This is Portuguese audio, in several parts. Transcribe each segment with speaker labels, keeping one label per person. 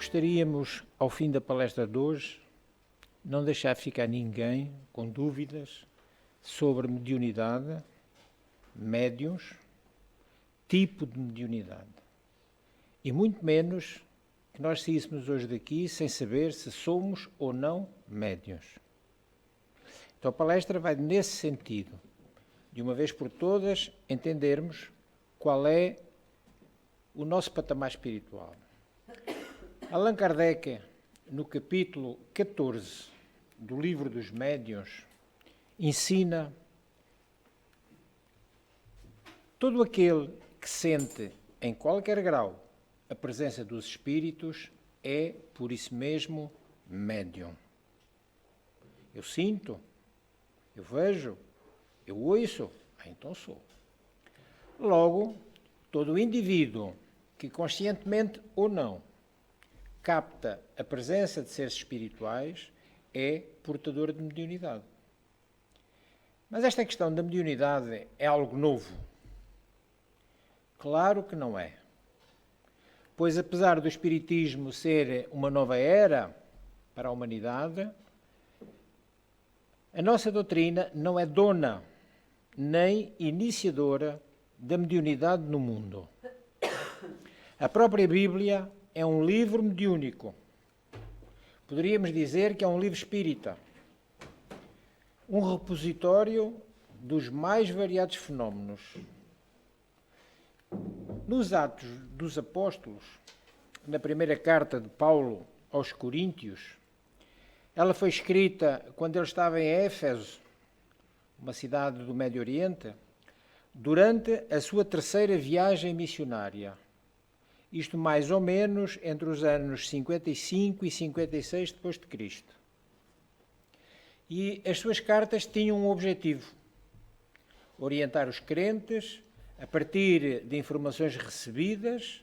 Speaker 1: gostaríamos, ao fim da palestra de hoje, não deixar ficar ninguém com dúvidas sobre mediunidade, médiuns, tipo de mediunidade. E muito menos que nós saíssemos hoje daqui sem saber se somos ou não médiuns. Então a palestra vai nesse sentido, de uma vez por todas entendermos qual é o nosso patamar espiritual. Allan Kardec, no capítulo 14 do Livro dos Médiuns, ensina todo aquele que sente em qualquer grau a presença dos espíritos é, por isso mesmo, médium. Eu sinto, eu vejo, eu ouço, então sou. Logo, todo indivíduo que conscientemente ou não capta a presença de seres espirituais é portador de mediunidade. Mas esta questão da mediunidade é algo novo? Claro que não é. Pois apesar do Espiritismo ser uma nova era para a humanidade, a nossa doutrina não é dona nem iniciadora da mediunidade no mundo. A própria Bíblia é um livro mediúnico. Poderíamos dizer que é um livro espírita. Um repositório dos mais variados fenómenos. Nos Atos dos Apóstolos, na primeira carta de Paulo aos Coríntios, ela foi escrita quando ele estava em Éfeso, uma cidade do Médio Oriente, durante a sua terceira viagem missionária. Isto mais ou menos entre os anos 55 e 56 depois de Cristo. E as suas cartas tinham um objetivo: orientar os crentes a partir de informações recebidas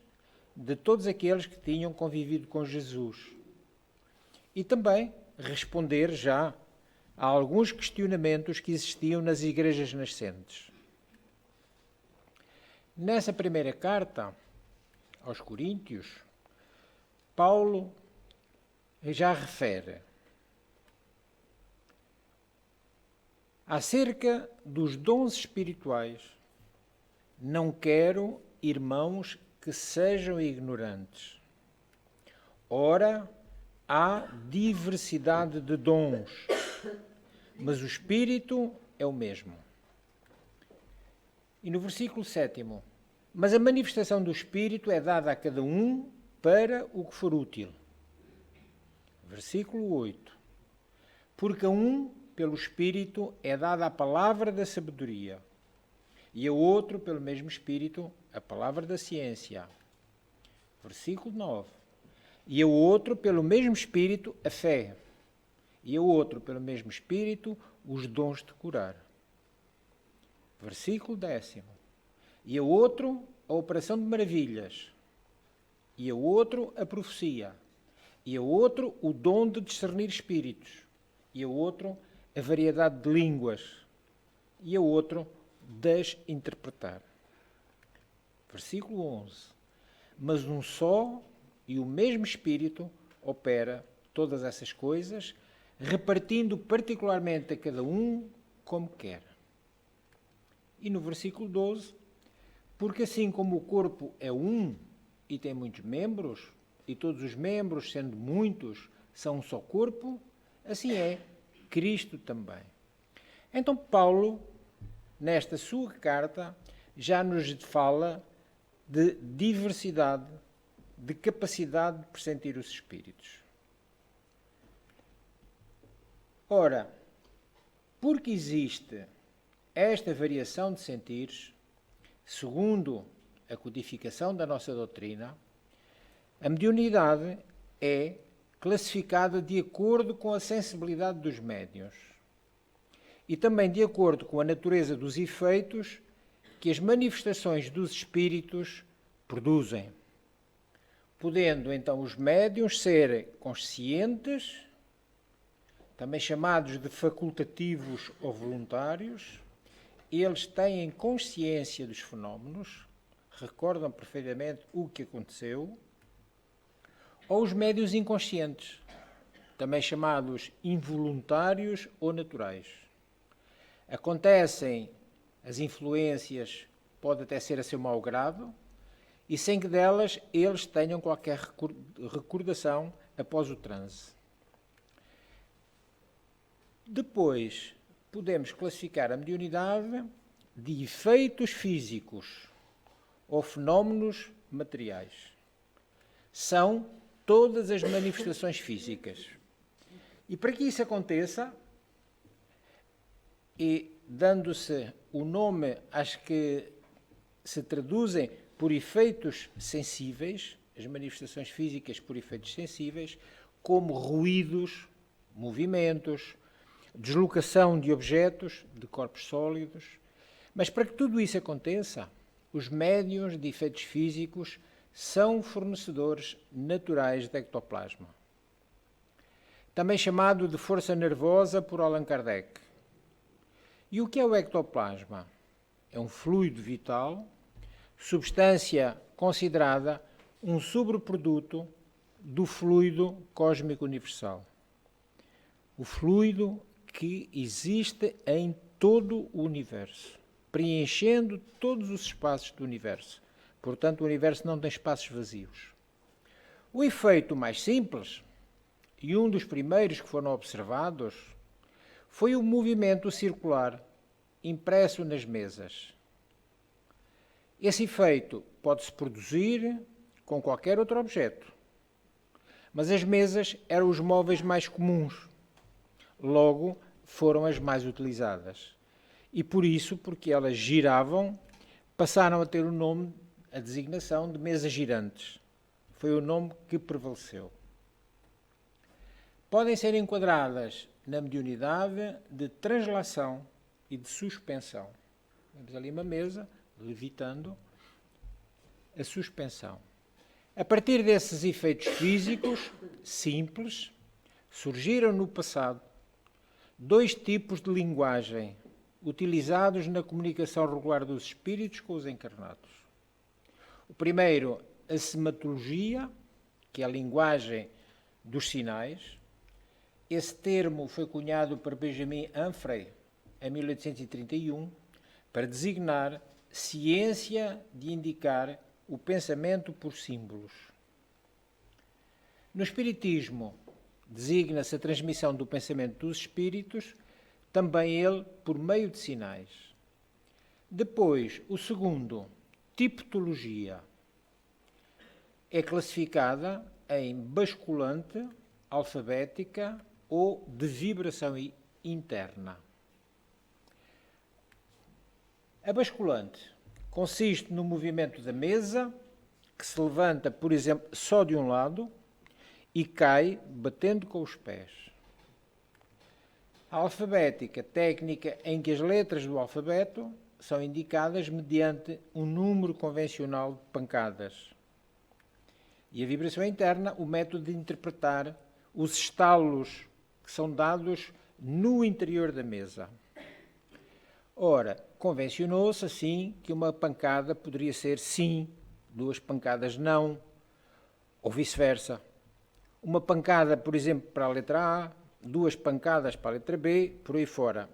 Speaker 1: de todos aqueles que tinham convivido com Jesus. E também responder já a alguns questionamentos que existiam nas igrejas nascentes. Nessa primeira carta aos Coríntios, Paulo já refere acerca dos dons espirituais. Não quero, irmãos, que sejam ignorantes. Ora, há diversidade de dons, mas o Espírito é o mesmo. E no versículo 7º, mas a manifestação do Espírito é dada a cada um para o que for útil. Versículo 8, porque a um, pelo Espírito, é dada a palavra da sabedoria, e a outro, pelo mesmo Espírito, a palavra da ciência. Versículo 9. E a outro, pelo mesmo Espírito, a fé. E a outro, pelo mesmo Espírito, os dons de curar. Versículo 10. E a outro, a operação de maravilhas. E a outro, a profecia. E a outro, o dom de discernir espíritos. E a outro, a variedade de línguas. E a outro, das interpretar. Versículo 11. Mas um só e o mesmo Espírito opera todas essas coisas, repartindo particularmente a cada um como quer. E no versículo 12, porque assim como o corpo é um e tem muitos membros, e todos os membros, sendo muitos, são um só corpo, assim é Cristo também. Então Paulo, nesta sua carta, já nos fala de diversidade, de capacidade de pressentir os espíritos. Ora, porque existe esta variação de sentires, segundo a codificação da nossa doutrina, a mediunidade é classificada de acordo com a sensibilidade dos médiuns e também de acordo com a natureza dos efeitos que as manifestações dos espíritos produzem, podendo então os médiuns ser conscientes, também chamados de facultativos ou voluntários. Eles têm consciência dos fenómenos, recordam perfeitamente o que aconteceu, ou os médiuns inconscientes, também chamados involuntários ou naturais. Acontecem as influências, pode até ser a seu mau grado, e sem que delas eles tenham qualquer recordação após o transe. Depois, podemos classificar a mediunidade de efeitos físicos ou fenómenos materiais. São todas as manifestações físicas. E para que isso aconteça, e dando-se o nome às que se traduzem por efeitos sensíveis, as manifestações físicas por efeitos sensíveis, como ruídos, movimentos, deslocação de objetos, de corpos sólidos. Mas para que tudo isso aconteça, os médiuns de efeitos físicos são fornecedores naturais de ectoplasma. Também chamado de força nervosa por Allan Kardec. E o que é o ectoplasma? É um fluido vital, substância considerada um sobreproduto do fluido cósmico universal. O fluido que existe em todo o universo, preenchendo todos os espaços do universo. Portanto, o universo não tem espaços vazios. O efeito mais simples, e um dos primeiros que foram observados, foi o movimento circular impresso nas mesas. Esse efeito pode-se produzir com qualquer outro objeto, mas as mesas eram os móveis mais comuns, logo foram as mais utilizadas. E por isso, porque elas giravam, passaram a ter o nome, a designação de mesas girantes. Foi o nome que prevaleceu. Podem ser enquadradas na mediunidade de translação e de suspensão. Temos ali uma mesa, levitando, a suspensão. A partir desses efeitos físicos simples, surgiram no passado dois tipos de linguagem utilizados na comunicação regular dos espíritos com os encarnados. O primeiro, a sematologia, que é a linguagem dos sinais. Esse termo foi cunhado por Benjamin Humphrey em 1831 para designar ciência de indicar o pensamento por símbolos. No Espiritismo, designa-se a transmissão do pensamento dos espíritos, também ele por meio de sinais. Depois, o segundo, tipologia, é classificada em basculante, alfabética ou de vibração interna. A basculante consiste no movimento da mesa, que se levanta, por exemplo, só de um lado e cai batendo com os pés. A alfabética, técnica em que as letras do alfabeto são indicadas mediante um número convencional de pancadas. E a vibração interna, o método de interpretar os estalos que são dados no interior da mesa. Ora, convencionou-se assim que uma pancada poderia ser sim, duas pancadas não, ou vice-versa. Uma pancada, por exemplo, para a letra A, duas pancadas para a letra B, por aí fora.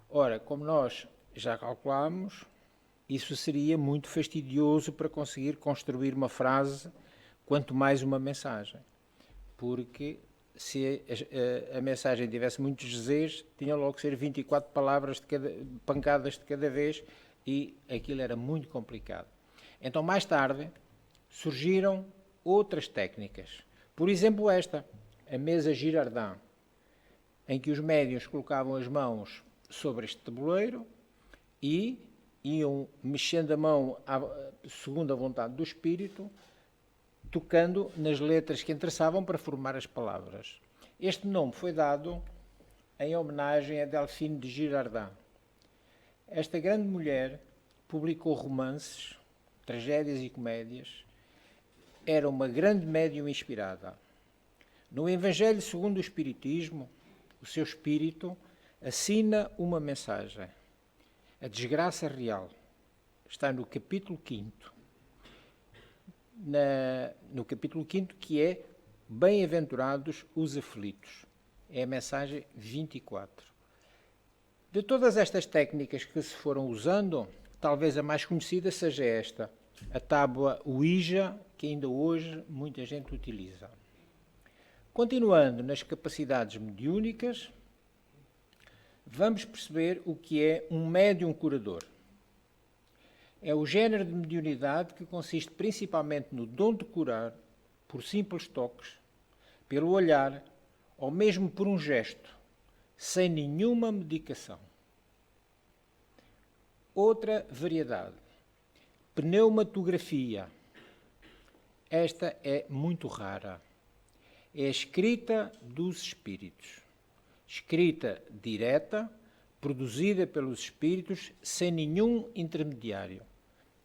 Speaker 1: Ora, como nós já calculamos, isso seria muito fastidioso para conseguir construir uma frase, quanto mais uma mensagem. Porque se a mensagem tivesse muitos Zs, tinha logo que ser 24 palavras pancadas de cada vez, e aquilo era muito complicado. Então, mais tarde, surgiram outras técnicas. Por exemplo, esta, a mesa Girardin, em que os médiuns colocavam as mãos sobre este tabuleiro e iam mexendo a mão segundo a vontade do espírito, tocando nas letras que interessavam para formar as palavras. Este nome foi dado em homenagem a Delphine de Girardin. Esta grande mulher publicou romances, tragédias e comédias. Era uma grande médium inspirada. No Evangelho segundo o Espiritismo, o seu espírito assina uma mensagem. A desgraça real. Está no capítulo 5º. No capítulo 5º, que é Bem-aventurados os aflitos. É a mensagem 24. De todas estas técnicas que se foram usando, talvez a mais conhecida seja esta, a tábua Ouija, que ainda hoje muita gente utiliza. Continuando nas capacidades mediúnicas, vamos perceber o que é um médium curador. É o género de mediunidade que consiste principalmente no dom de curar, por simples toques, pelo olhar ou mesmo por um gesto, sem nenhuma medicação. Outra variedade, pneumatografia. Esta é muito rara. É a escrita dos espíritos. Escrita direta, produzida pelos espíritos, sem nenhum intermediário.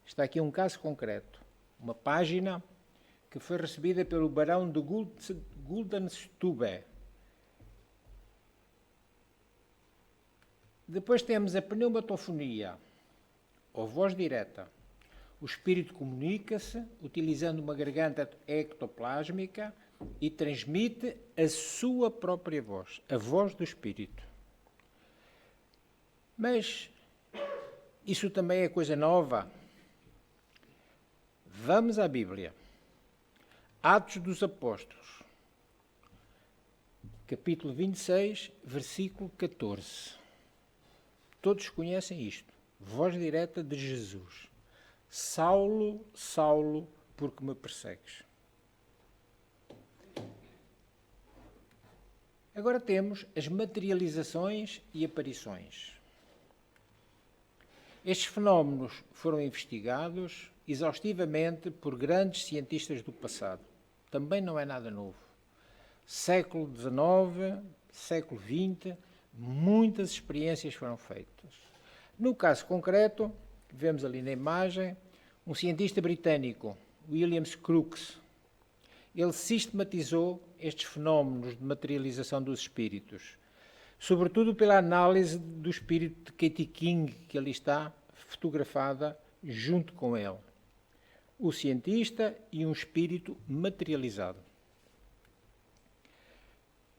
Speaker 1: Está aqui um caso concreto. Uma página que foi recebida pelo barão de Guldenstube. Depois temos a pneumatofonia, ou voz direta. O espírito comunica-se utilizando uma garganta ectoplásmica e transmite a sua própria voz, a voz do espírito. Mas isso também é coisa nova. Vamos à Bíblia. Atos dos Apóstolos, capítulo 26, versículo 14. Todos conhecem isto. Voz direta de Jesus. Saulo, Saulo, por que me persegues? Agora temos as materializações e aparições. Estes fenómenos foram investigados exaustivamente por grandes cientistas do passado. Também não é nada novo. Século XIX, século XX, muitas experiências foram feitas. No caso concreto, vemos ali na imagem, um cientista britânico, William Crookes. Ele sistematizou estes fenómenos de materialização dos espíritos, sobretudo pela análise do espírito de Katie King, que ali está fotografada junto com ele. O cientista e um espírito materializado.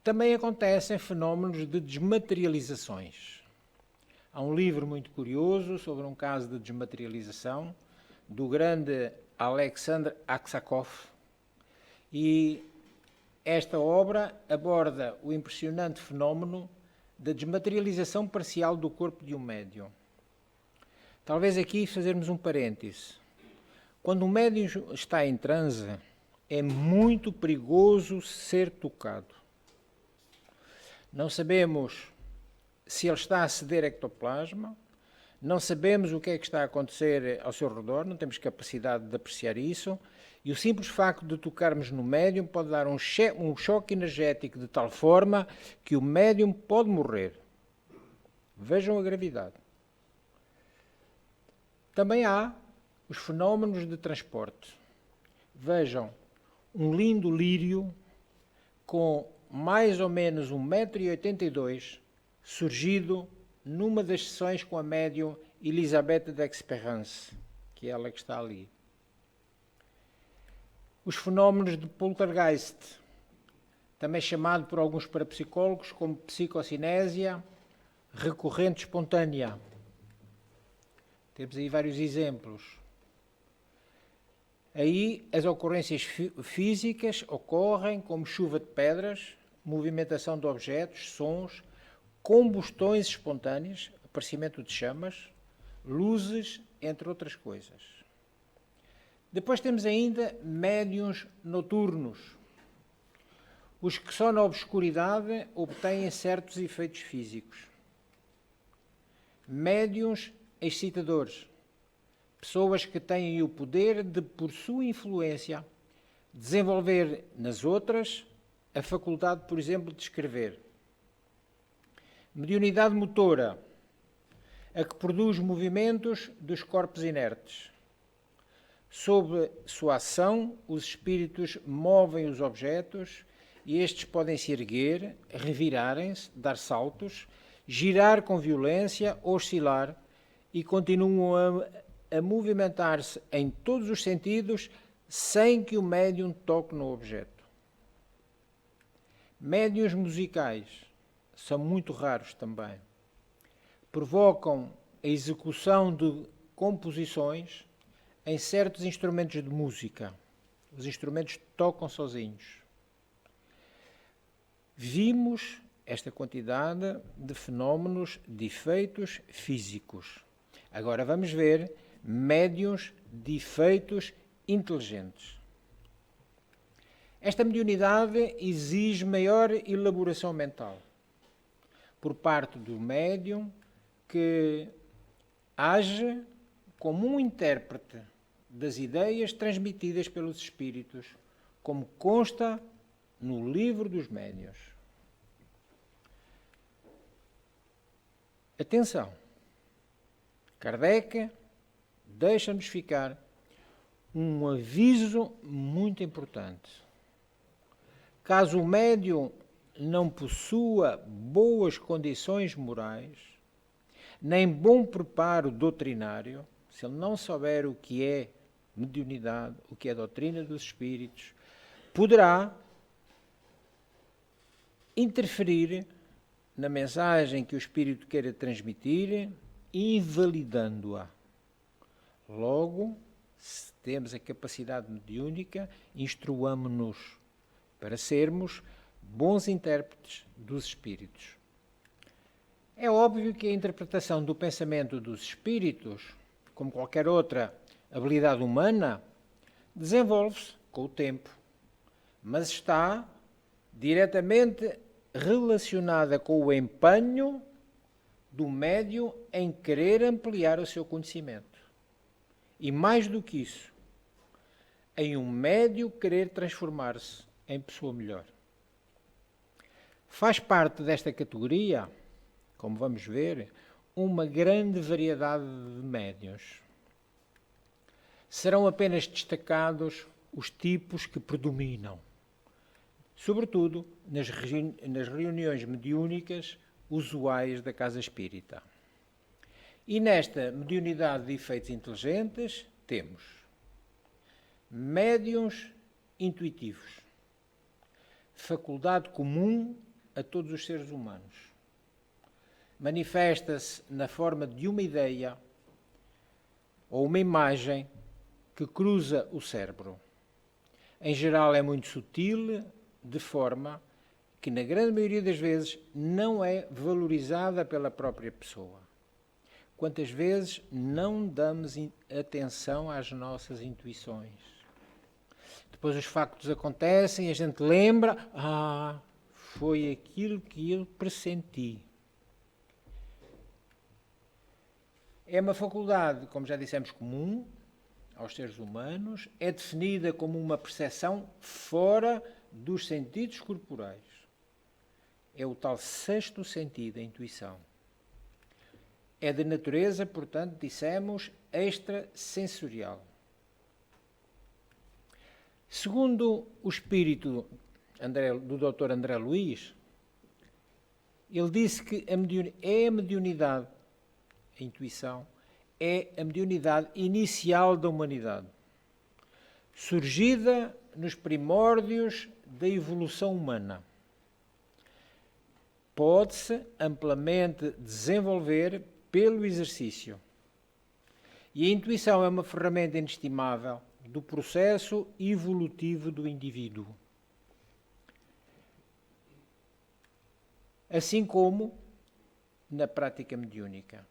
Speaker 1: Também acontecem fenómenos de desmaterializações. Há um livro muito curioso sobre um caso de desmaterialização do grande Alexander Aksakov, e esta obra aborda o impressionante fenómeno da desmaterialização parcial do corpo de um médium. Talvez aqui fazermos um parêntese. Quando um médium está em transe, é muito perigoso ser tocado. Não sabemos se ele está a ceder ectoplasma, não sabemos o que é que está a acontecer ao seu redor, não temos capacidade de apreciar isso, e o simples facto de tocarmos no médium pode dar um choque energético de tal forma que o médium pode morrer. Vejam a gravidade. Também há os fenómenos de transporte. Vejam, um lindo lírio com mais ou menos 1,82 m, surgido numa das sessões com a médium Elisabeth d'Expérience, que é ela que está ali. Os fenómenos de poltergeist, também chamado por alguns parapsicólogos como psicocinésia recorrente espontânea. Temos aí vários exemplos. Aí as ocorrências físicas ocorrem como chuva de pedras, movimentação de objetos, sons, combustões espontâneas, aparecimento de chamas, luzes, entre outras coisas. Depois temos ainda médiuns noturnos. Os que só na obscuridade obtêm certos efeitos físicos. Médiuns excitadores. Pessoas que têm o poder de, por sua influência, desenvolver nas outras a faculdade, por exemplo, de escrever. Mediunidade motora, a que produz movimentos dos corpos inertes. Sob sua ação, os espíritos movem os objetos e estes podem se erguer, revirarem-se, dar saltos, girar com violência, oscilar e continuam a movimentar-se em todos os sentidos sem que o médium toque no objeto. Médiuns musicais são muito raros também. Provocam a execução de composições em certos instrumentos de música. Os instrumentos tocam sozinhos. Vimos esta quantidade de fenómenos de efeitos físicos. Agora vamos ver médiuns de efeitos inteligentes. Esta mediunidade exige maior elaboração mental por parte do médium que age como um intérprete das ideias transmitidas pelos espíritos, como consta no livro dos médiuns. Atenção! Kardec deixa-nos ficar um aviso muito importante. Caso o médium não possua boas condições morais, nem bom preparo doutrinário, se ele não souber o que é mediunidade, o que é a doutrina dos espíritos, poderá interferir na mensagem que o espírito queira transmitir, invalidando-a. Logo, se temos a capacidade mediúnica, instruamo-nos para sermos bons intérpretes dos espíritos. É óbvio que a interpretação do pensamento dos espíritos, como qualquer outra habilidade humana, desenvolve-se com o tempo, mas está diretamente relacionada com o empenho do médium em querer ampliar o seu conhecimento. E mais do que isso, em um médium querer transformar-se em pessoa melhor. Faz parte desta categoria, como vamos ver, uma grande variedade de médiuns. Serão apenas destacados os tipos que predominam, sobretudo nas reuniões mediúnicas usuais da Casa Espírita. E nesta mediunidade de efeitos inteligentes temos médiuns intuitivos, faculdade comum a todos os seres humanos. Manifesta-se na forma de uma ideia ou uma imagem que cruza o cérebro. Em geral é muito sutil, de forma que na grande maioria das vezes não é valorizada pela própria pessoa. Quantas vezes não damos atenção às nossas intuições? Depois os factos acontecem e a gente lembra, foi aquilo que eu pressenti. É uma faculdade, como já dissemos, comum aos seres humanos, é definida como uma percepção fora dos sentidos corporais. É o tal sexto sentido, a intuição. É de natureza, portanto, dissemos, extrasensorial. Segundo o espírito do Dr. André Luiz, ele disse que a mediunidade, a intuição, é a mediunidade inicial da humanidade, surgida nos primórdios da evolução humana. Pode-se amplamente desenvolver pelo exercício. E a intuição é uma ferramenta inestimável do processo evolutivo do indivíduo. Assim como na prática mediúnica.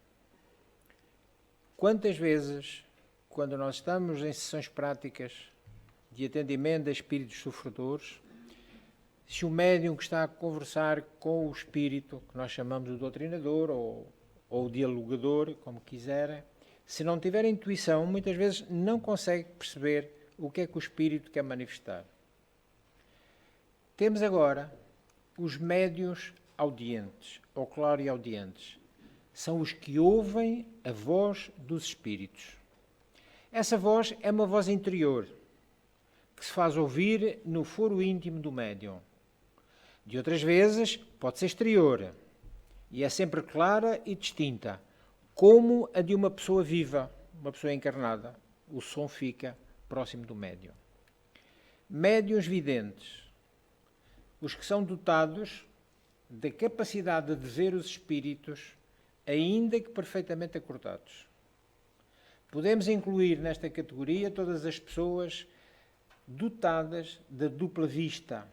Speaker 1: Quantas vezes, quando nós estamos em sessões práticas de atendimento a espíritos sofredores, se o médium que está a conversar com o espírito, que nós chamamos de doutrinador ou o dialogador, como quiserem, se não tiver intuição, muitas vezes não consegue perceber o que é que o espírito quer manifestar. Temos agora os médiuns audientes, ou clareaudientes. São os que ouvem a voz dos espíritos. Essa voz é uma voz interior, que se faz ouvir no foro íntimo do médium. De outras vezes, pode ser exterior, e é sempre clara e distinta, como a de uma pessoa viva, uma pessoa encarnada. O som fica próximo do médium. Médiuns videntes. os que são dotados da capacidade de ver os espíritos, ainda que perfeitamente acordados. Podemos incluir nesta categoria todas as pessoas dotadas da dupla vista,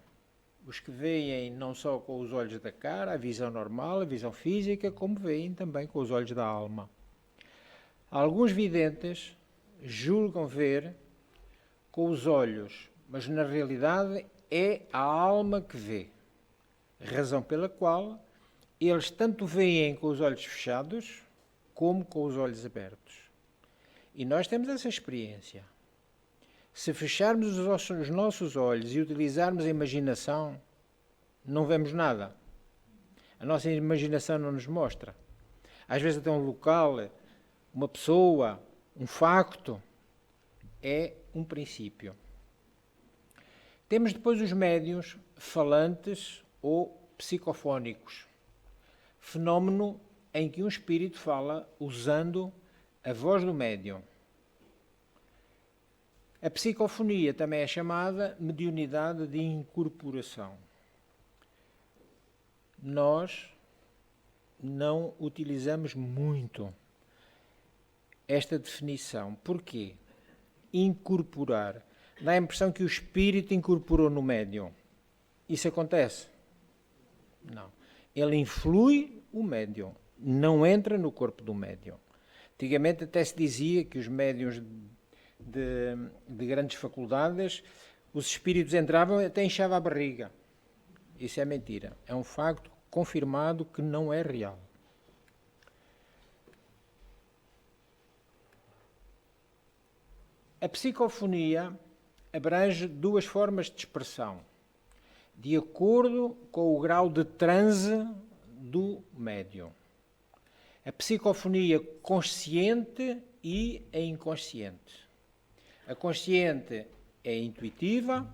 Speaker 1: os que veem não só com os olhos da cara, a visão normal, a visão física, como veem também com os olhos da alma. Alguns videntes julgam ver com os olhos, mas na realidade é a alma que vê, razão pela qual eles tanto veem com os olhos fechados como com os olhos abertos. E nós temos essa experiência. Se fecharmos os nossos olhos e utilizarmos a imaginação, não vemos nada. A nossa imaginação não nos mostra. Às vezes até um local, uma pessoa, um facto, é um princípio. Temos depois os médiuns falantes ou psicofónicos, fenómeno em que um espírito fala usando a voz do médium. A psicofonia também é chamada mediunidade de incorporação. Nós não utilizamos muito esta definição. Porquê? Incorporar. Dá a impressão que o espírito incorporou no médium. Isso acontece? Não. Ele influi o médium, não entra no corpo do médium. Antigamente até se dizia que os médiuns de grandes faculdades, os espíritos entravam e até inchava a barriga. Isso é mentira. É um facto confirmado que não é real. A psicofonia abrange duas formas de expressão, de acordo com o grau de transe do médium. A psicofonia consciente e a inconsciente. A consciente é intuitiva,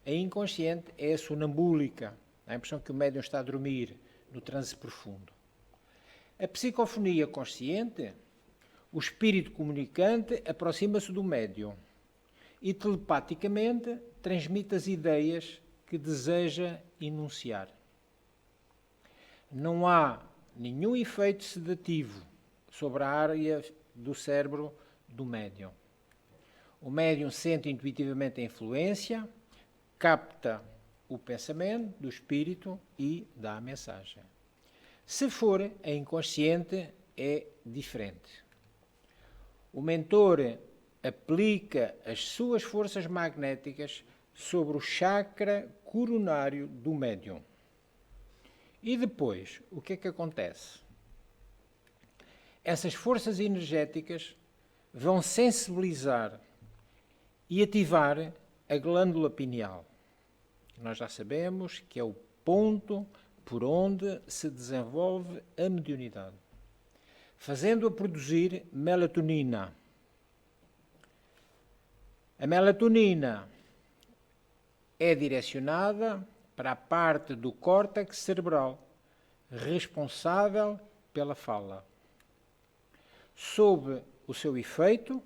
Speaker 1: a inconsciente é a sonambúlica. Dá a impressão que o médium está a dormir no transe profundo. A psicofonia consciente, o espírito comunicante aproxima-se do médium e telepaticamente transmite as ideias que deseja enunciar. Não há nenhum efeito sedativo sobre a área do cérebro do médium. O médium sente intuitivamente a influência, capta o pensamento do espírito e dá a mensagem. Se for a inconsciente, é diferente. O mentor aplica as suas forças magnéticas sobre o chakra coronário do médium. E depois, o que é que acontece? Essas forças energéticas vão sensibilizar e ativar a glândula pineal. Nós já sabemos que é o ponto por onde se desenvolve a mediunidade, fazendo-a produzir melatonina. A melatonina é direcionada para a parte do córtex cerebral responsável pela fala. Sob o seu efeito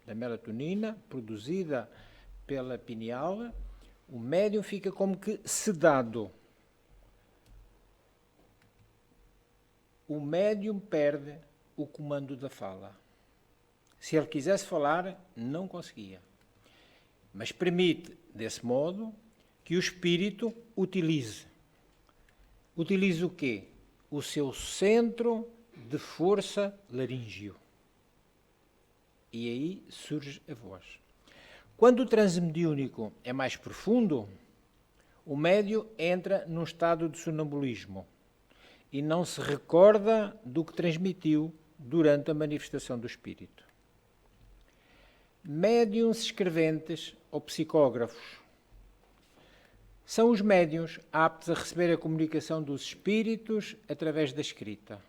Speaker 1: da melatonina produzida pela pineal, o médium fica como que sedado. O médium perde o comando da fala. Se ele quisesse falar, não conseguia. Mas permite, desse modo, que o espírito utilize. Utilize o quê? O seu centro de força laríngeo. E aí surge a voz. Quando o transe mediúnico é mais profundo, o médium entra num estado de sonambulismo e não se recorda do que transmitiu durante a manifestação do espírito. Médiuns escreventes ou psicógrafos são os médiuns aptos a receber a comunicação dos espíritos através da escrita.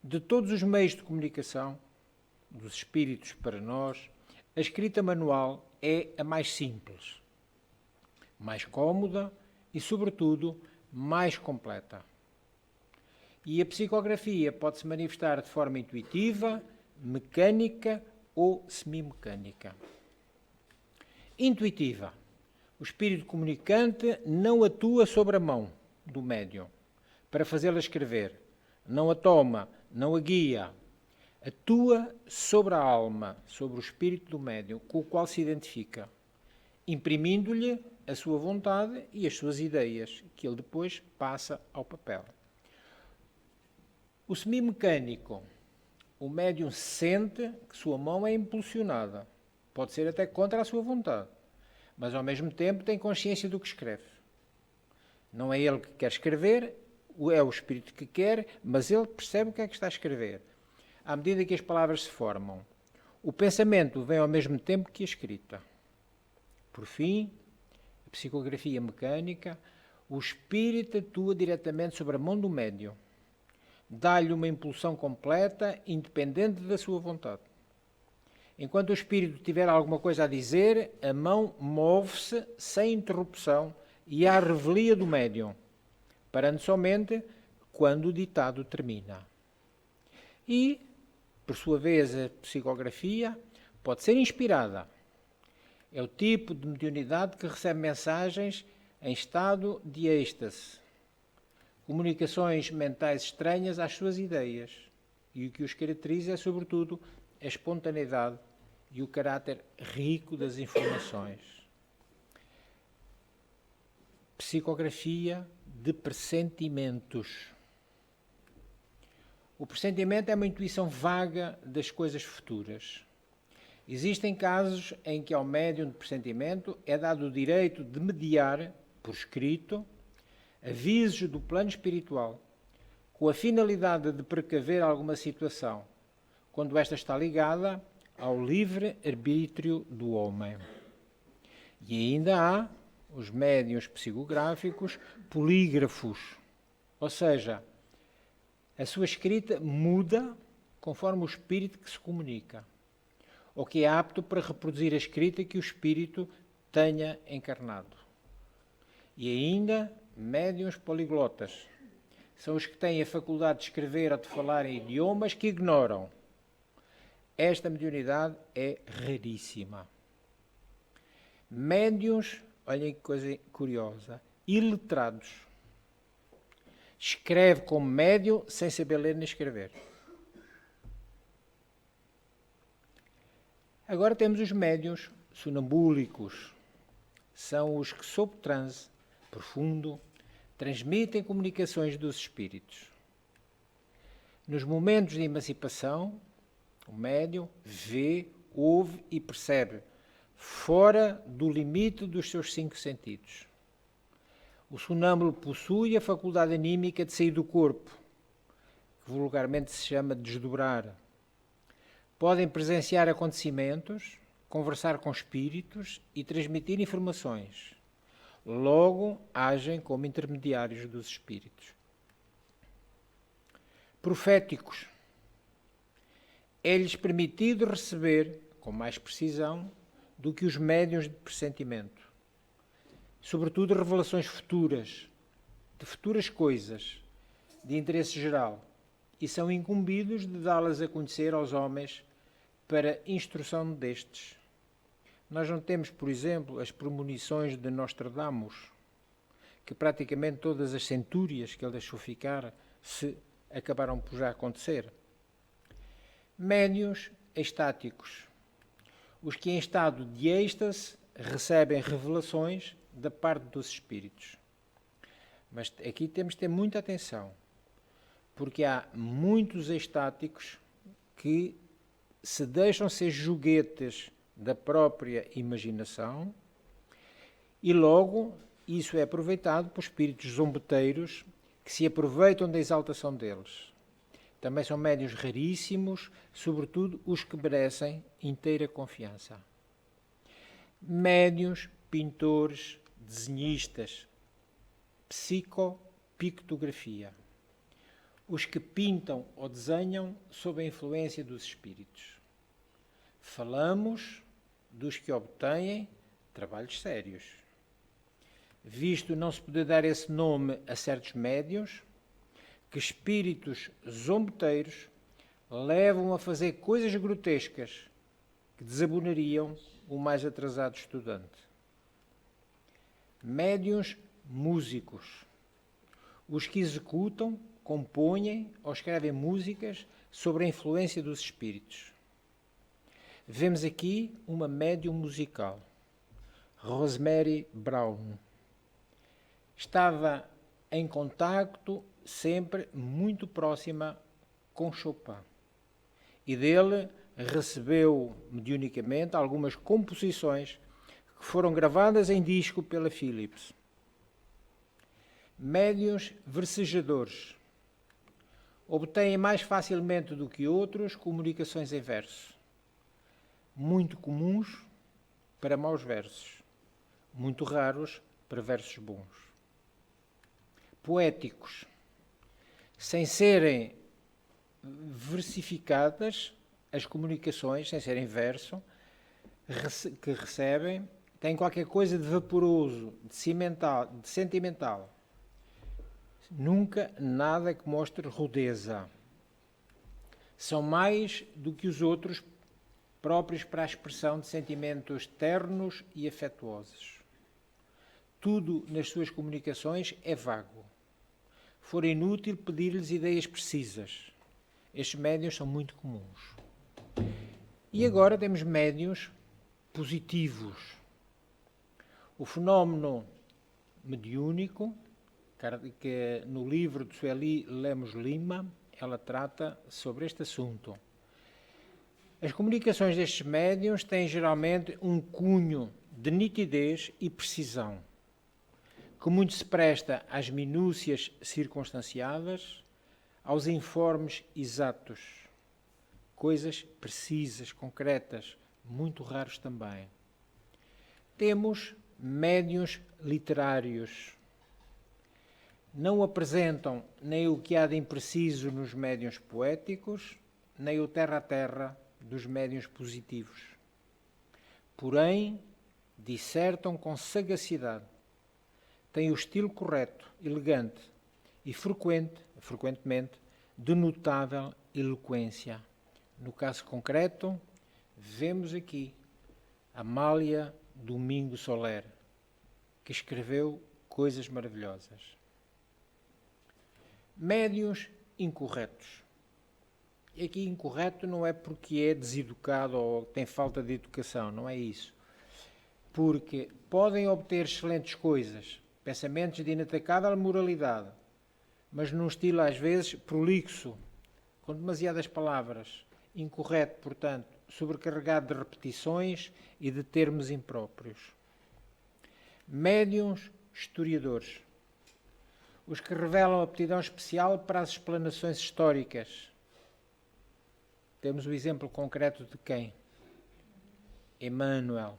Speaker 1: De todos os meios de comunicação dos espíritos para nós, a escrita manual é a mais simples, mais cômoda e, sobretudo, mais completa. E a psicografia pode-se manifestar de forma intuitiva, mecânica ou semimecânica. Intuitiva. O espírito comunicante não atua sobre a mão do médium para fazê-la escrever, não a toma, não a guia. Atua sobre a alma, sobre o espírito do médium, com o qual se identifica, imprimindo-lhe a sua vontade e as suas ideias, que ele depois passa ao papel. O semimecânico, o médium sente que sua mão é impulsionada, pode ser até contra a sua vontade, mas ao mesmo tempo tem consciência do que escreve. Não é ele que quer escrever, é o espírito que quer, mas ele percebe o que é que está a escrever. À medida que as palavras se formam, o pensamento vem ao mesmo tempo que a escrita. Por fim, a psicografia mecânica, o espírito atua diretamente sobre a mão do médium. Dá-lhe uma impulsão completa, independente da sua vontade. Enquanto o espírito tiver alguma coisa a dizer, a mão move-se sem interrupção e à revelia do médium, parando somente quando o ditado termina. E, por sua vez, a psicografia pode ser inspirada. É o tipo de mediunidade que recebe mensagens em estado de êxtase, comunicações mentais estranhas às suas ideias. E o que os caracteriza é, sobretudo, a espontaneidade e o caráter rico das informações. Psicografia de pressentimentos. O pressentimento é uma intuição vaga das coisas futuras. Existem casos em que ao médium de pressentimento é dado o direito de mediar, por escrito, avisos do plano espiritual, com a finalidade de precaver alguma situação, quando esta está ligada ao livre arbítrio do homem. E ainda há os médiuns psicográficos polígrafos, ou seja, a sua escrita muda conforme o espírito que se comunica, ou que é apto para reproduzir a escrita que o espírito tenha encarnado. E ainda, médiuns poliglotas, são os que têm a faculdade de escrever ou de falar em idiomas que ignoram. Esta mediunidade é raríssima. Médiuns, olhem que coisa curiosa, iletrados. Escreve como médium sem saber ler nem escrever. Agora temos os médiuns sonambúlicos. São os que, sob transe profundo, transmitem comunicações dos espíritos. Nos momentos de emancipação, o médium vê, ouve e percebe, fora do limite dos seus 5 sentidos. O sonâmbulo possui a faculdade anímica de sair do corpo, que vulgarmente se chama desdobrar. Podem presenciar acontecimentos, conversar com espíritos e transmitir informações. Logo, agem como intermediários dos espíritos. Proféticos. É-lhes permitido receber, com mais precisão, do que os médiuns de pressentimento. Sobretudo revelações futuras, de futuras coisas, de interesse geral, e são incumbidos de dá-las a conhecer aos homens para instrução destes. Nós não temos, por exemplo, as premonições de Nostradamus, que praticamente todas as centúrias que ele deixou ficar se acabaram por já acontecer. Médiuns extáticos. Os que em estado de êxtase recebem revelações da parte dos espíritos. Mas aqui temos de ter muita atenção, porque há muitos extáticos que se deixam ser joguetes da própria imaginação e logo isso é aproveitado por espíritos zombeteiros que se aproveitam da exaltação deles. Também são médiuns raríssimos, sobretudo os que merecem inteira confiança. Médiuns, pintores, desenhistas, psicopictografia. Os que pintam ou desenham sob a influência dos espíritos. Falamos dos que obtêm trabalhos sérios. Visto não se poder dar esse nome a certos médiuns, que espíritos zombeteiros levam a fazer coisas grotescas que desabonariam o mais atrasado estudante. Médiuns músicos. Os que executam, compõem ou escrevem músicas sobre a influência dos espíritos. Vemos aqui uma médium musical, Rosemary Brown. Estava em contacto sempre muito próxima com Chopin e dele recebeu mediunicamente algumas composições que foram gravadas em disco pela Philips. Médiuns versejadores. Obtêm mais facilmente do que outros comunicações em verso. Muito comuns para maus versos. Muito raros para versos bons. Poéticos. Sem serem versificadas, as comunicações, sem serem verso, que recebem, têm qualquer coisa de vaporoso, de sentimental. Nunca nada que mostre rudeza. São mais do que os outros próprios para a expressão de sentimentos ternos e afetuosos. Tudo nas suas comunicações é vago. For inútil pedir-lhes ideias precisas. Estes médiuns são muito comuns. E agora temos médiuns positivos. O fenómeno mediúnico, que no livro de Sueli Lemos Lima, ela trata sobre este assunto. As comunicações destes médiuns têm geralmente um cunho de nitidez e precisão, que muito se presta às minúcias circunstanciadas, aos informes exatos, coisas precisas, concretas, muito raros também. Temos médiuns literários. Não apresentam nem o que há de impreciso nos médiuns poéticos, nem o terra-a-terra dos médiuns positivos. Porém, dissertam com sagacidade. Têm o estilo correto, elegante e frequentemente, de notável eloquência. No caso concreto, vemos aqui Amália Domingo Soler, que escreveu coisas maravilhosas. Médiuns incorretos. E aqui incorreto não é porque é deseducado ou tem falta de educação, não é isso. Porque podem obter excelentes coisas, pensamentos de inatacável moralidade, mas num estilo às vezes prolixo, com demasiadas palavras, incorreto, portanto, sobrecarregado de repetições e de termos impróprios. Médiuns historiadores. Os que revelam aptidão especial para as explanações históricas. Temos o exemplo concreto de quem? Emmanuel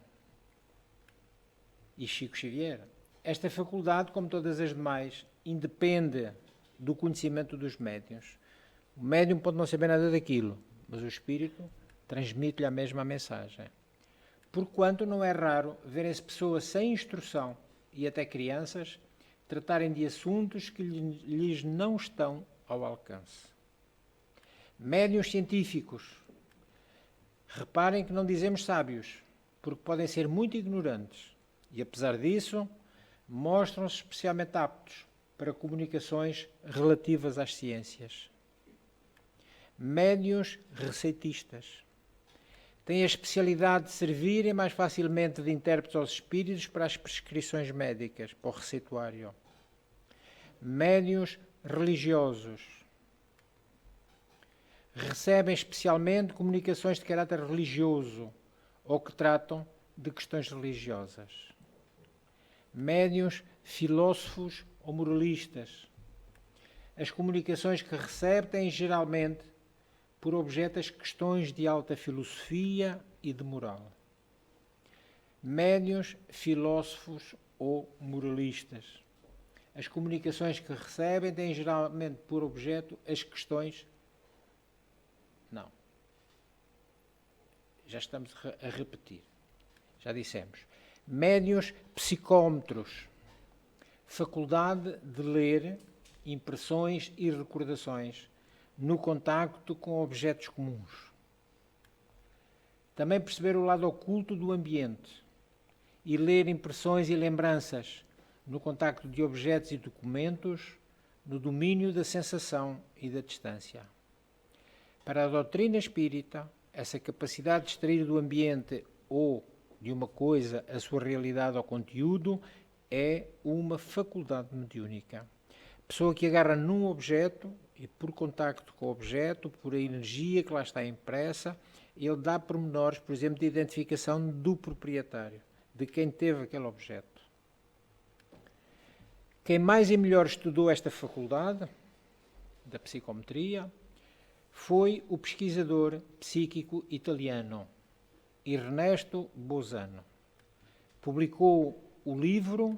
Speaker 1: e Chico Xavier. Esta faculdade, como todas as demais, independe do conhecimento dos médiuns. O médium pode não saber nada daquilo, mas o espírito transmite-lhe a mesma mensagem. Porquanto não é raro verem-se pessoas sem instrução, e até crianças, tratarem de assuntos que lhes não estão ao alcance. Médiuns científicos. Reparem que não dizemos sábios, porque podem ser muito ignorantes, e apesar disso, mostram-se especialmente aptos para comunicações relativas às ciências. Médiuns receitistas. Têm a especialidade de servirem mais facilmente de intérpretes aos espíritos para as prescrições médicas, para o receituário. Médiuns religiosos. Recebem especialmente comunicações de caráter religioso ou que tratam de questões religiosas. Médiuns filósofos ou moralistas. As comunicações que recebem têm geralmente por objeto as questões de alta filosofia e de moral. Médiuns filósofos ou moralistas. As comunicações que recebem têm geralmente por objeto as questões... Não. Já estamos a repetir. Já dissemos. Médiuns psicómetros. Faculdade de ler impressões e recordações no contacto com objetos comuns. Também perceber o lado oculto do ambiente e ler impressões e lembranças no contacto de objetos e documentos, no domínio da sensação e da distância. Para a doutrina espírita, essa capacidade de extrair do ambiente ou de uma coisa a sua realidade ou conteúdo é uma faculdade mediúnica. A pessoa que agarra num objeto e por contacto com o objeto, por a energia que lá está impressa, ele dá pormenores, por exemplo, de identificação do proprietário, de quem teve aquele objeto. Quem mais e melhor estudou esta faculdade da psicometria foi o pesquisador psíquico italiano Ernesto Bolzano. Publicou o livro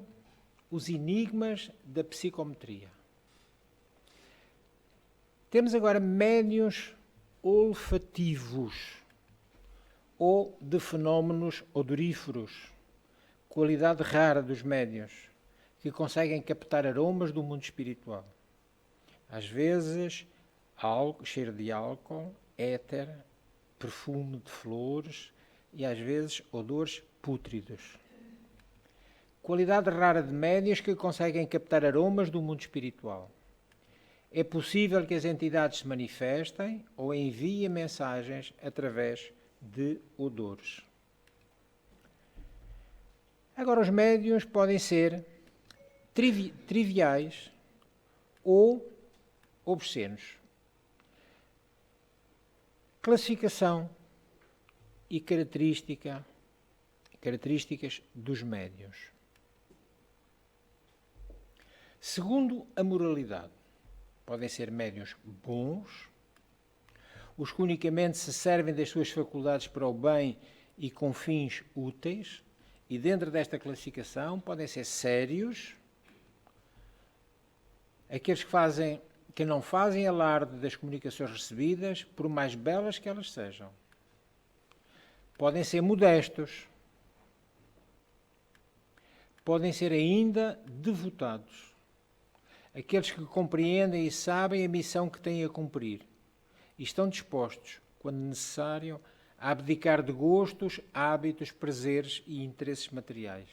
Speaker 1: Os Enigmas da Psicometria. Temos agora médiuns olfativos ou de fenómenos odoríferos, qualidade rara dos médiuns, que conseguem captar aromas do mundo espiritual. Às vezes, cheiro de álcool, éter, perfume de flores e às vezes odores pútridos. Qualidade rara de médiuns que conseguem captar aromas do mundo espiritual. É possível que as entidades se manifestem ou enviem mensagens através de odores. Agora, os médiuns podem ser triviais ou obscenos. Classificação e características dos médiuns. Segundo a moralidade, podem ser médiuns bons, os que unicamente se servem das suas faculdades para o bem e com fins úteis, e dentro desta classificação podem ser sérios, aqueles que não fazem alarde das comunicações recebidas, por mais belas que elas sejam. Podem ser modestos, podem ser ainda devotados, aqueles que compreendem e sabem a missão que têm a cumprir e estão dispostos, quando necessário, a abdicar de gostos, hábitos, prazeres e interesses materiais.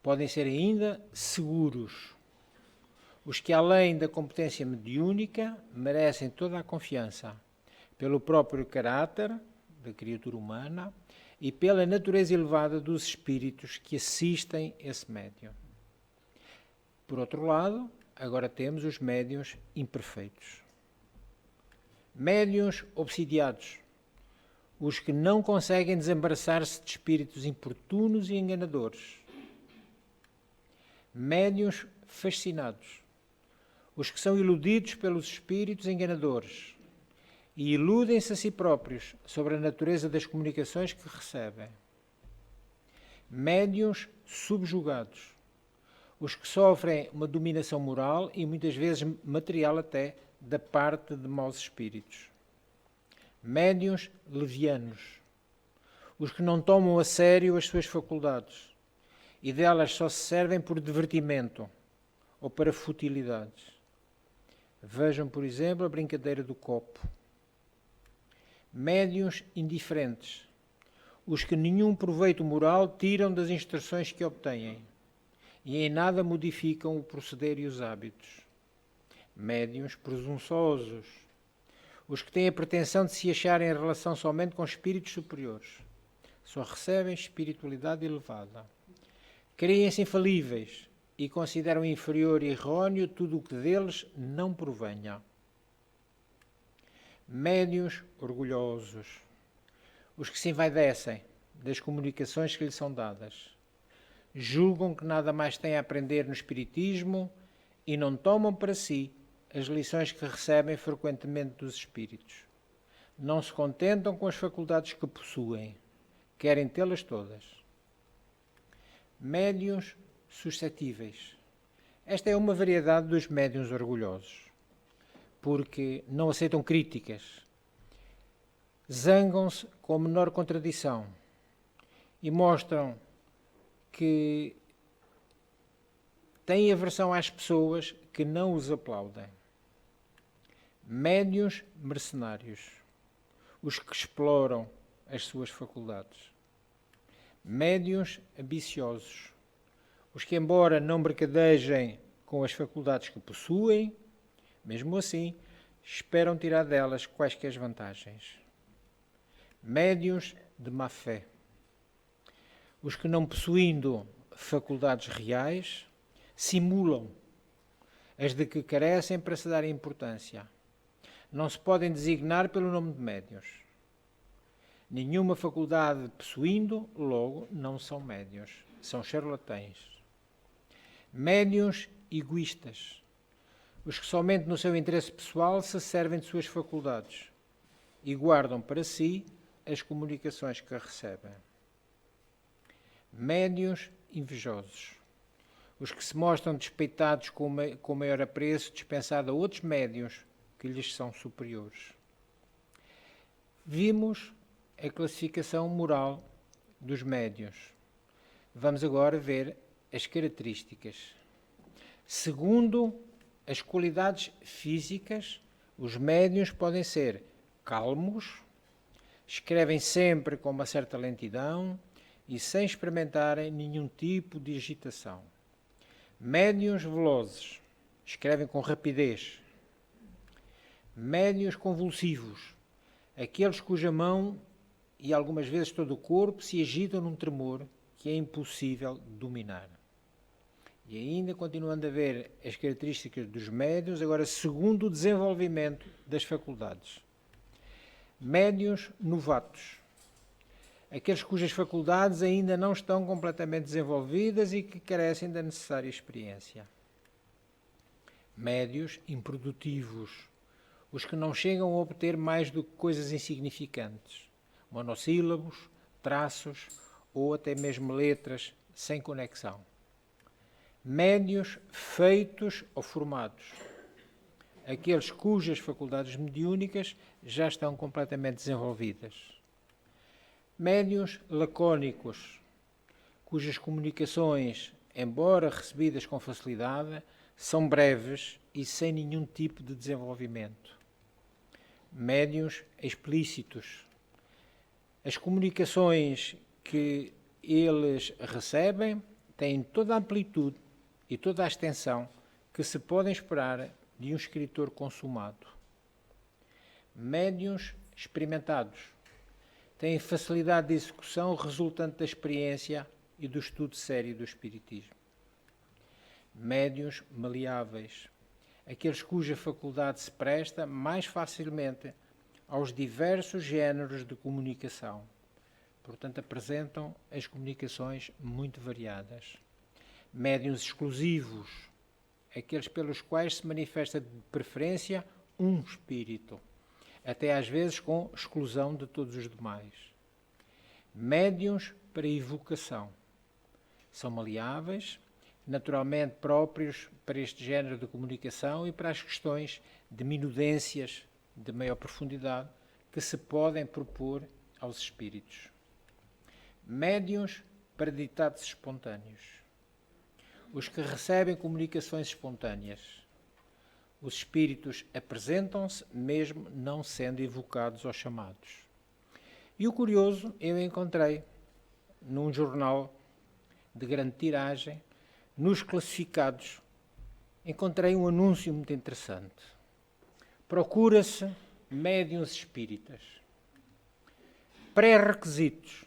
Speaker 1: Podem ser ainda seguros, os que, além da competência mediúnica, merecem toda a confiança, pelo próprio caráter da criatura humana e pela natureza elevada dos espíritos que assistem esse médium. Por outro lado, agora temos os médiuns imperfeitos. Médiuns obsidiados, os que não conseguem desembaraçar-se de espíritos importunos e enganadores. Médiuns fascinados, os que são iludidos pelos espíritos enganadores e iludem-se a si próprios sobre a natureza das comunicações que recebem. Médiuns subjugados, os que sofrem uma dominação moral e muitas vezes material até da parte de maus espíritos. Médiuns levianos, os que não tomam a sério as suas faculdades e delas só se servem por divertimento ou para futilidades. Vejam, por exemplo, a brincadeira do copo. Médiuns indiferentes, os que nenhum proveito moral tiram das instruções que obtêm e em nada modificam o proceder e os hábitos. Médiuns presunçosos, os que têm a pretensão de se acharem em relação somente com espíritos superiores, só recebem espiritualidade elevada. Creem-se infalíveis e consideram inferior e errôneo tudo o que deles não provenha. Médiuns orgulhosos, os que se envaidecem das comunicações que lhes são dadas, julgam que nada mais têm a aprender no espiritismo e não tomam para si as lições que recebem frequentemente dos espíritos. Não se contentam com as faculdades que possuem, querem tê-las todas. Médiuns suscetíveis. Esta é uma variedade dos médiuns orgulhosos, porque não aceitam críticas, zangam-se com a menor contradição e mostram que têm aversão às pessoas que não os aplaudem. Médiuns mercenários, os que exploram as suas faculdades. Médiuns ambiciosos, os que, embora não mercadejem com as faculdades que possuem, mesmo assim, esperam tirar delas quaisquer vantagens. Médiuns de má fé, os que, não possuindo faculdades reais, simulam as de que carecem para se dar importância. Não se podem designar pelo nome de médiuns. Nenhuma faculdade possuindo, logo, não são médiuns, são charlatães. Médiuns egoístas, os que somente no seu interesse pessoal se servem de suas faculdades e guardam para si as comunicações que recebem. Médiuns invejosos, os que se mostram despeitados com maior apreço dispensado a outros médiuns que lhes são superiores. Vimos a classificação moral dos médiuns. Vamos agora ver as características. Segundo as qualidades físicas, os médiuns podem ser calmos, escrevem sempre com uma certa lentidão e sem experimentarem nenhum tipo de agitação. Médiuns velozes, escrevem com rapidez. Médiuns convulsivos, aqueles cuja mão e algumas vezes todo o corpo se agitam num tremor que é impossível dominar. E ainda continuando a ver as características dos médiuns, agora segundo o desenvolvimento das faculdades. Médiuns novatos, aqueles cujas faculdades ainda não estão completamente desenvolvidas e que carecem da necessária experiência. Médiuns improdutivos, os que não chegam a obter mais do que coisas insignificantes, monossílabos, traços ou até mesmo letras sem conexão. Médiuns feitos ou formados, aqueles cujas faculdades mediúnicas já estão completamente desenvolvidas. Médiuns lacónicos, cujas comunicações, embora recebidas com facilidade, são breves e sem nenhum tipo de desenvolvimento. Médiuns explícitos, as comunicações que eles recebem têm toda a amplitude e toda a extensão que se podem esperar de um escritor consumado. Médiuns experimentados, têm facilidade de execução resultante da experiência e do estudo sério do espiritismo. Médiuns maleáveis, aqueles cuja faculdade se presta mais facilmente aos diversos géneros de comunicação. Portanto, apresentam as comunicações muito variadas. Médiuns exclusivos, aqueles pelos quais se manifesta de preferência um espírito, até às vezes com exclusão de todos os demais. Médiuns para evocação. São maleáveis, naturalmente próprios para este género de comunicação e para as questões de minudências de maior profundidade que se podem propor aos espíritos. Médiuns para ditados espontâneos. Os que recebem comunicações espontâneas. Os espíritos apresentam-se mesmo não sendo evocados ou chamados. E o curioso, eu encontrei num jornal de grande tiragem, nos classificados, encontrei um anúncio muito interessante. Procura-se médiuns espíritas. Pré-requisitos: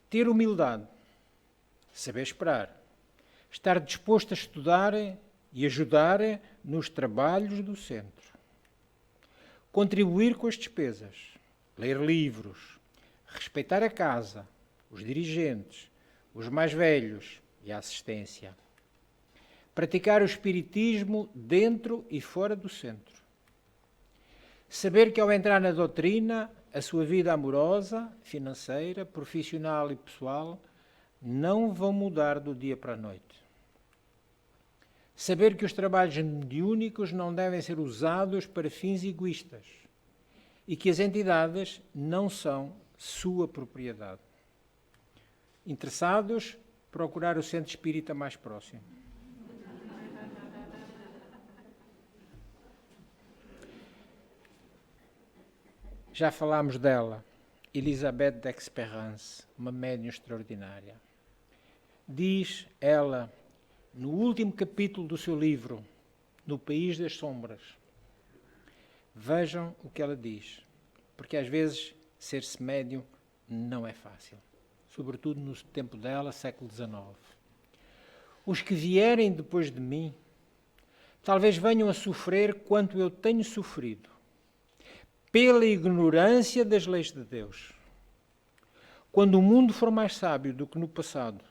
Speaker 1: ter humildade, saber esperar, estar disposto a estudar e ajudar nos trabalhos do centro, contribuir com as despesas, ler livros, respeitar a casa, os dirigentes, os mais velhos e a assistência, praticar o espiritismo dentro e fora do centro, saber que ao entrar na doutrina, a sua vida amorosa, financeira, profissional e pessoal não vão mudar do dia para a noite. Saber que os trabalhos mediúnicos não devem ser usados para fins egoístas e que as entidades não são sua propriedade. Interessados, procurar o centro espírita mais próximo. Já falámos dela. Elisabeth d'Expérience, uma médium extraordinária. Diz ela, no último capítulo do seu livro, No País das Sombras, vejam o que ela diz, porque às vezes ser-se médium não é fácil, sobretudo no tempo dela, século XIX. Os que vierem depois de mim, talvez venham a sofrer quanto eu tenho sofrido, pela ignorância das leis de Deus. Quando o mundo for mais sábio do que no passado,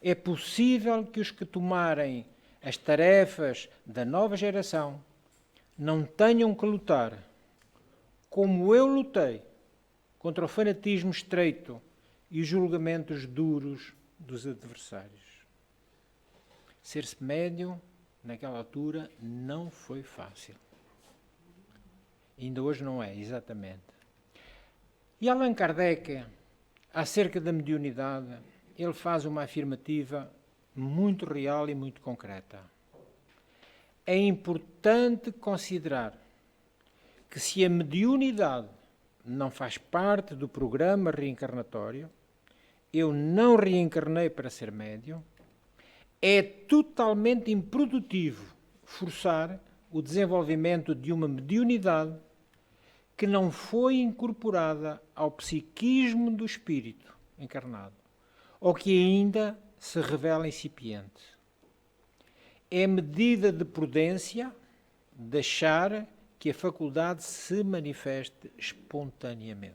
Speaker 1: é possível que os que tomarem as tarefas da nova geração não tenham que lutar, como eu lutei, contra o fanatismo estreito e os julgamentos duros dos adversários. Ser-se médium, naquela altura, não foi fácil. Ainda hoje não é, exatamente. E Allan Kardec, acerca da mediunidade, ele faz uma afirmativa muito real e muito concreta. É importante considerar que se a mediunidade não faz parte do programa reencarnatório, eu não reencarnei para ser médium, é totalmente improdutivo forçar o desenvolvimento de uma mediunidade que não foi incorporada ao psiquismo do espírito encarnado, ou que ainda se revela incipiente. É medida de prudência deixar que a faculdade se manifeste espontaneamente.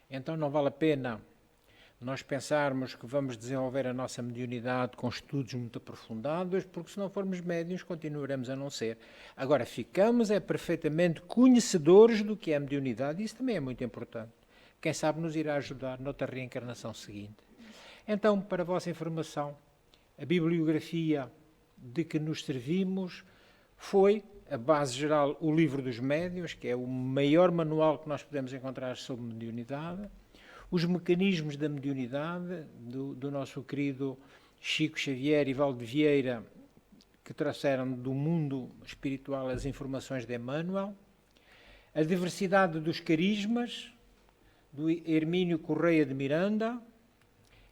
Speaker 1: Então não vale a pena nós pensarmos que vamos desenvolver a nossa mediunidade com estudos muito aprofundados, porque se não formos médiuns continuaremos a não ser. Agora, ficamos perfeitamente conhecedores do que é a mediunidade, e isso também é muito importante. Quem sabe nos irá ajudar noutra reencarnação seguinte. Então, para a vossa informação, a bibliografia de que nos servimos foi, a base geral, o Livro dos Médiuns, que é o maior manual que nós podemos encontrar sobre mediunidade, os mecanismos da mediunidade, do nosso querido Chico Xavier e Valde Vieira, que trouxeram do mundo espiritual as informações de Emmanuel, a diversidade dos carismas, do Hermínio Correia de Miranda,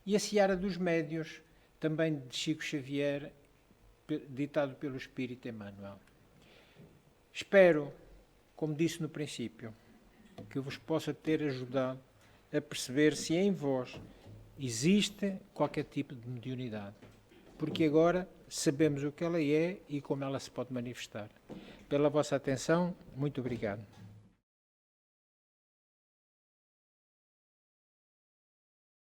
Speaker 1: e a Seara dos Médiuns, também de Chico Xavier, ditado pelo Espírito Emmanuel. Espero, como disse no princípio, que vos possa ter ajudado a perceber se em vós existe qualquer tipo de mediunidade. Porque agora sabemos o que ela é e como ela se pode manifestar. Pela vossa atenção, muito obrigado.